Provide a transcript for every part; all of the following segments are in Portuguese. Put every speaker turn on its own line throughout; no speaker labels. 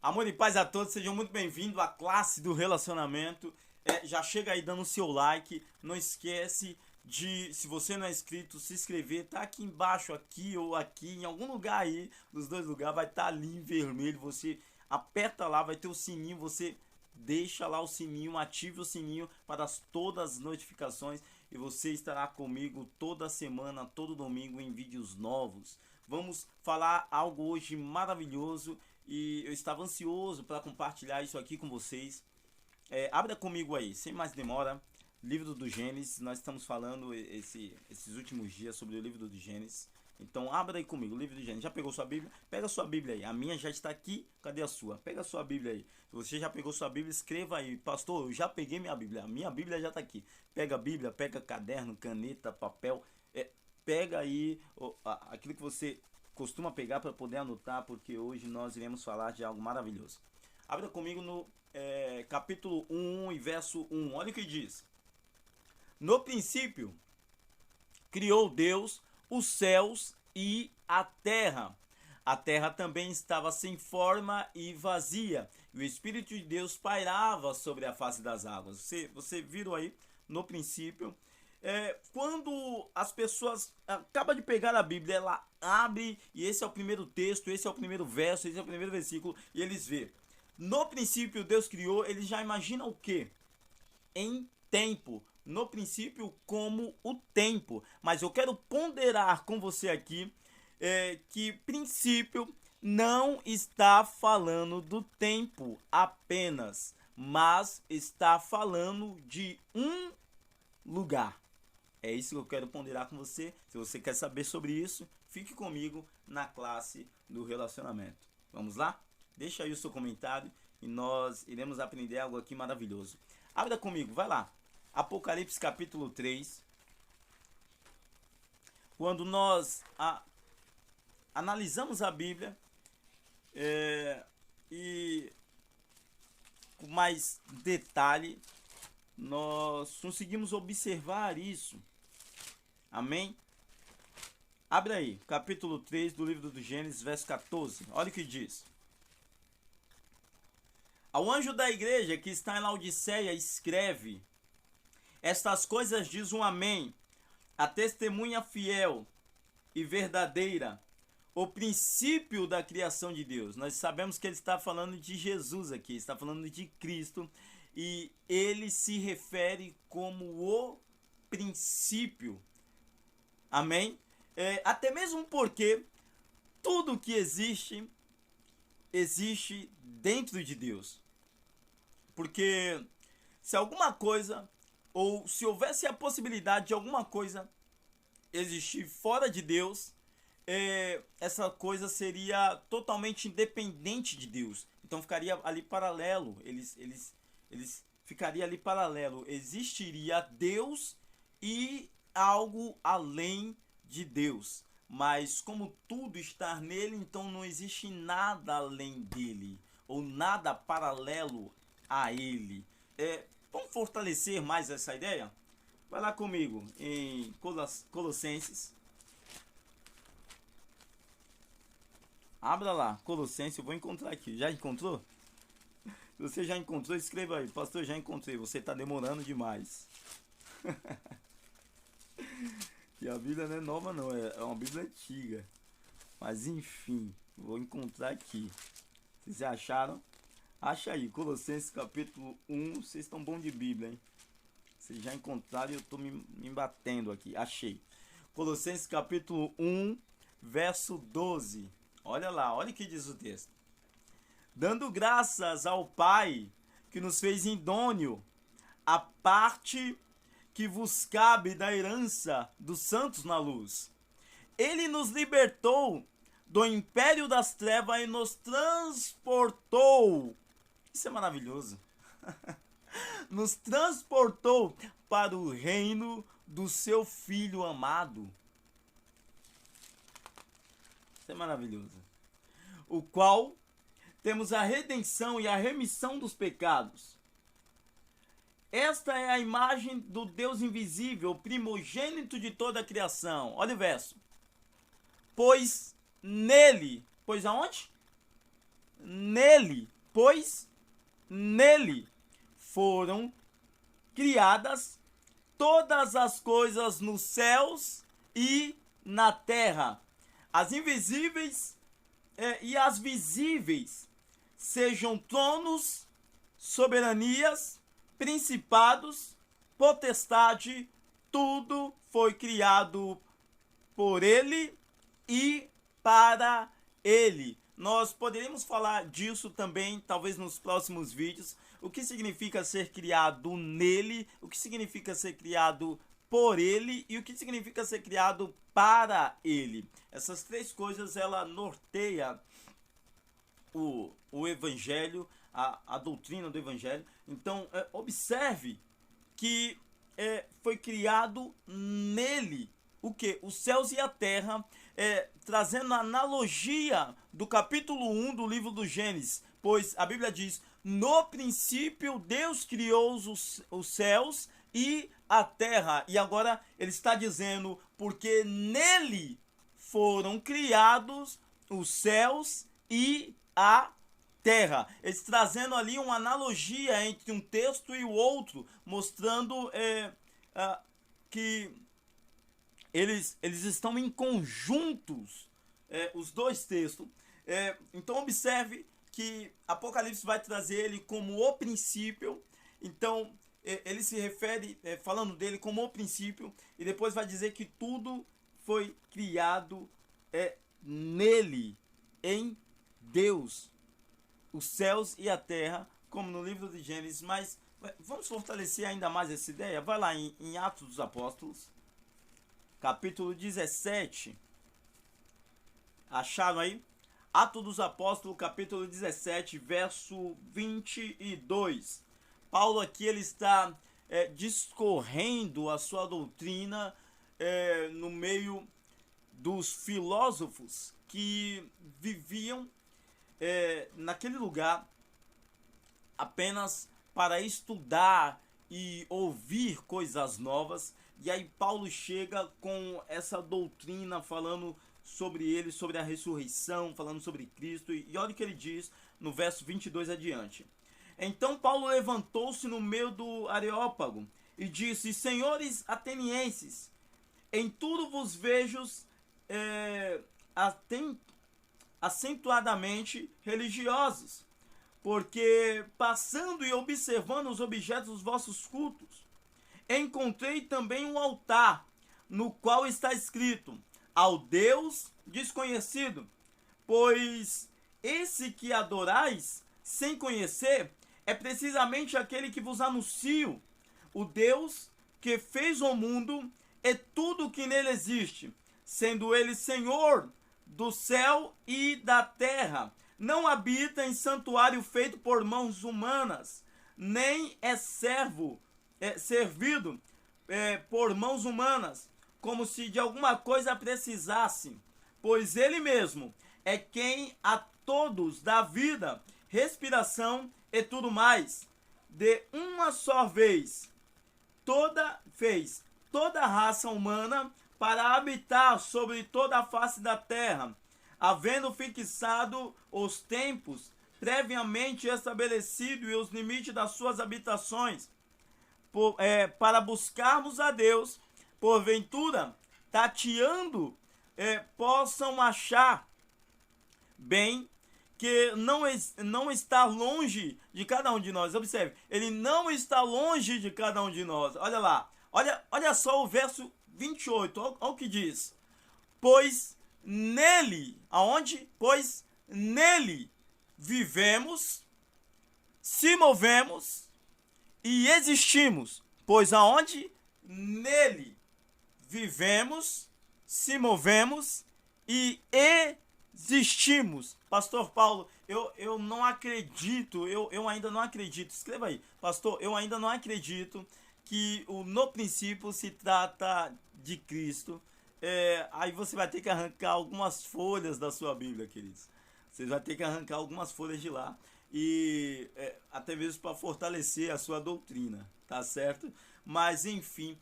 Amor e paz a todos, sejam muito bem-vindos à classe do relacionamento. Já chega aí dando o seu like, não esquece de, se você não é inscrito, se inscrever. Tá aqui embaixo, aqui ou aqui, em algum lugar aí, dos dois lugares, vai estar ali em vermelho. Você aperta lá, vai ter o sininho, você deixa lá o sininho, ative o sininho para todas as notificações e você estará comigo toda semana, todo domingo em vídeos novos. Vamos falar algo hoje maravilhoso e eu estava ansioso para compartilhar isso aqui com vocês. Abra comigo aí, sem mais demora, livro do Gênesis. Nós estamos falando esses últimos dias sobre o livro do Gênesis. Então abra aí comigo, o livro do Gênesis. Já pegou sua Bíblia? Pega sua Bíblia aí. A minha já está aqui. Cadê a sua? Pega a sua Bíblia aí. Se você já pegou sua Bíblia, escreva aí. Pastor, eu já peguei minha Bíblia. A minha Bíblia já está aqui. Pega a Bíblia, pega caderno, caneta, papel. Pega aí aquilo que você costuma pegar para poder anotar, porque hoje nós iremos falar de algo maravilhoso. Abra comigo no capítulo 1 e verso 1. Olha o que diz. No princípio, criou Deus os céus e a terra. A terra também estava sem forma e vazia, e o Espírito de Deus pairava sobre a face das águas. Você viram aí, no princípio. Quando as pessoas acabam de pegar a Bíblia, ela abre, e esse é o primeiro texto, esse é o primeiro verso, esse é o primeiro versículo, e eles vê. No princípio Deus criou, eles já imaginam o quê? Em tempo. No princípio, como o tempo. Mas eu quero ponderar com você aqui que princípio não está falando do tempo apenas, mas está falando de um lugar. É isso que eu quero ponderar com você. Se você quer saber sobre isso, fique comigo na classe do relacionamento. Vamos lá? Deixa aí o seu comentário e nós iremos aprender algo aqui maravilhoso. Abra comigo, vai lá. Apocalipse capítulo 3. Quando nós analisamos a Bíblia e com mais detalhe, nós conseguimos observar isso. Amém? Abre aí, capítulo 3 do livro do Gênesis, verso 14. Olha o que diz. Ao anjo da igreja que está em Laodiceia, escreve: estas coisas diz um amém, a testemunha fiel e verdadeira, o princípio da criação de Deus. Nós sabemos que ele está falando de Jesus aqui, está falando de Cristo, e ele se refere como o princípio. Amém? Até mesmo porque tudo que existe dentro de Deus. Porque se alguma coisa, ou se houvesse a possibilidade de alguma coisa existir fora de Deus, essa coisa seria totalmente independente de Deus. Então ficaria ali paralelo. Eles ficariam ali paralelo. Existiria Deus e algo além de Deus. Mas como tudo está nele, então não existe nada além dele, ou nada paralelo a ele. Vamos fortalecer mais essa ideia? Vai lá comigo em Colossenses. Abra lá, Colossenses, eu vou encontrar aqui. Já encontrou? Se você já encontrou, escreva aí. Pastor, já encontrei, você está demorando demais. E a Bíblia não é nova não, é uma Bíblia antiga. Mas enfim, vou encontrar aqui. Vocês já acharam? Acha aí, Colossenses capítulo 1. Vocês estão bons de Bíblia, hein? Vocês já encontraram e eu estou me batendo aqui. Achei. Colossenses capítulo 1, verso 12. Olha lá, olha o que diz o texto. Dando graças ao Pai que nos fez idôneo a parte que vos cabe da herança dos santos na luz. Ele nos libertou do império das trevas e nos transportou. Isso é maravilhoso. Nos transportou para o reino do seu Filho amado. Isso é maravilhoso. O qual temos a redenção e a remissão dos pecados. Esta é a imagem do Deus invisível, primogênito de toda a criação. Olha o verso. Pois nele, pois aonde? nele, pois nele foram criadas todas as coisas nos céus e na terra, as invisíveis e as visíveis, sejam tronos, soberanias, principados, potestade, tudo foi criado por ele e para ele. Nós poderíamos falar disso também, talvez nos próximos vídeos. O que significa ser criado nele, o que significa ser criado por ele e o que significa ser criado para ele. Essas três coisas, ela norteia o evangelho, a doutrina do evangelho. Então, observe que foi criado nele o que? Os céus e a terra, trazendo a analogia do capítulo 1 do livro do Gênesis, pois a Bíblia diz: no princípio Deus criou os céus e a terra. E agora ele está dizendo, porque nele foram criados os céus e a terra. Eles trazendo ali uma analogia entre um texto e o outro, mostrando que eles estão em conjuntos, os dois textos. Então observe que Apocalipse vai trazer ele como o princípio. Então ele se refere, falando dele como o princípio, e depois vai dizer que tudo foi criado nele, em Deus, os céus e a terra, como no livro de Gênesis. Mas vamos fortalecer ainda mais essa ideia. Vai lá em Atos dos Apóstolos, capítulo 17. Acharam aí? Atos dos Apóstolos, capítulo 17, verso 22. Paulo aqui ele está discorrendo a sua doutrina no meio dos filósofos que viviam naquele lugar apenas para estudar e ouvir coisas novas. E aí Paulo chega com essa doutrina, falando sobre ele, sobre a ressurreição, falando sobre Cristo. E olha o que ele diz no verso 22 adiante. Então Paulo levantou-se no meio do Areópago e disse: senhores atenienses, em tudo vos vejo acentuadamente religiosos, porque passando e observando os objetos dos vossos cultos, encontrei também um altar, no qual está escrito: ao Deus desconhecido. Pois esse que adorais sem conhecer é precisamente aquele que vos anuncio, o Deus que fez o mundo e tudo que nele existe, sendo ele Senhor do céu e da terra. Não habita em santuário feito por mãos humanas, nem é servido por mãos humanas, como se de alguma coisa precisasse, pois ele mesmo é quem a todos dá vida, respiração e tudo mais. De uma só vez fez toda a raça humana para habitar sobre toda a face da terra, havendo fixado os tempos previamente estabelecido e os limites das suas habitações, para buscarmos a Deus, porventura, tateando, possam achar bem que não está longe de cada um de nós. Observe, ele não está longe de cada um de nós. Olha lá, olha só o verso 28, olha o que diz. Pois nele, aonde? Pois nele vivemos, se movemos e existimos. Pois aonde? Nele vivemos, se movemos e existimos. Pastor Paulo, eu não acredito, eu ainda não acredito. Escreva aí, pastor, eu ainda não acredito que no princípio se trata de Cristo. Aí você vai ter que arrancar algumas folhas da sua Bíblia, queridos. Você vai ter que arrancar algumas folhas de lá. E até mesmo para fortalecer a sua doutrina, tá certo? Mas enfim,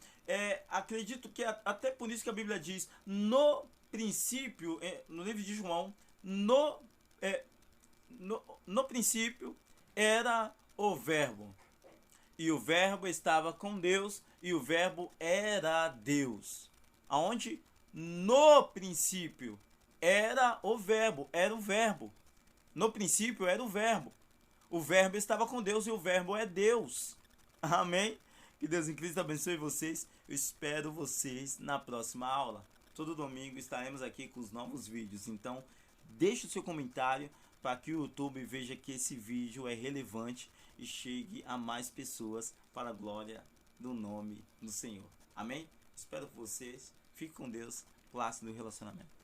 acredito que até por isso que a Bíblia diz, no princípio, no livro de João, princípio era o Verbo. E o Verbo estava com Deus, e o Verbo era Deus. Aonde? No princípio era o Verbo, era o Verbo. No princípio era o Verbo. O Verbo estava com Deus e o Verbo é Deus. Amém? Que Deus em Cristo abençoe vocês. Eu espero vocês na próxima aula. Todo domingo estaremos aqui com os novos vídeos. Então, deixe o seu comentário para que o YouTube veja que esse vídeo é relevante e chegue a mais pessoas para a glória do nome do Senhor. Amém? Espero vocês. Fique com Deus. Classe do Relacionamento.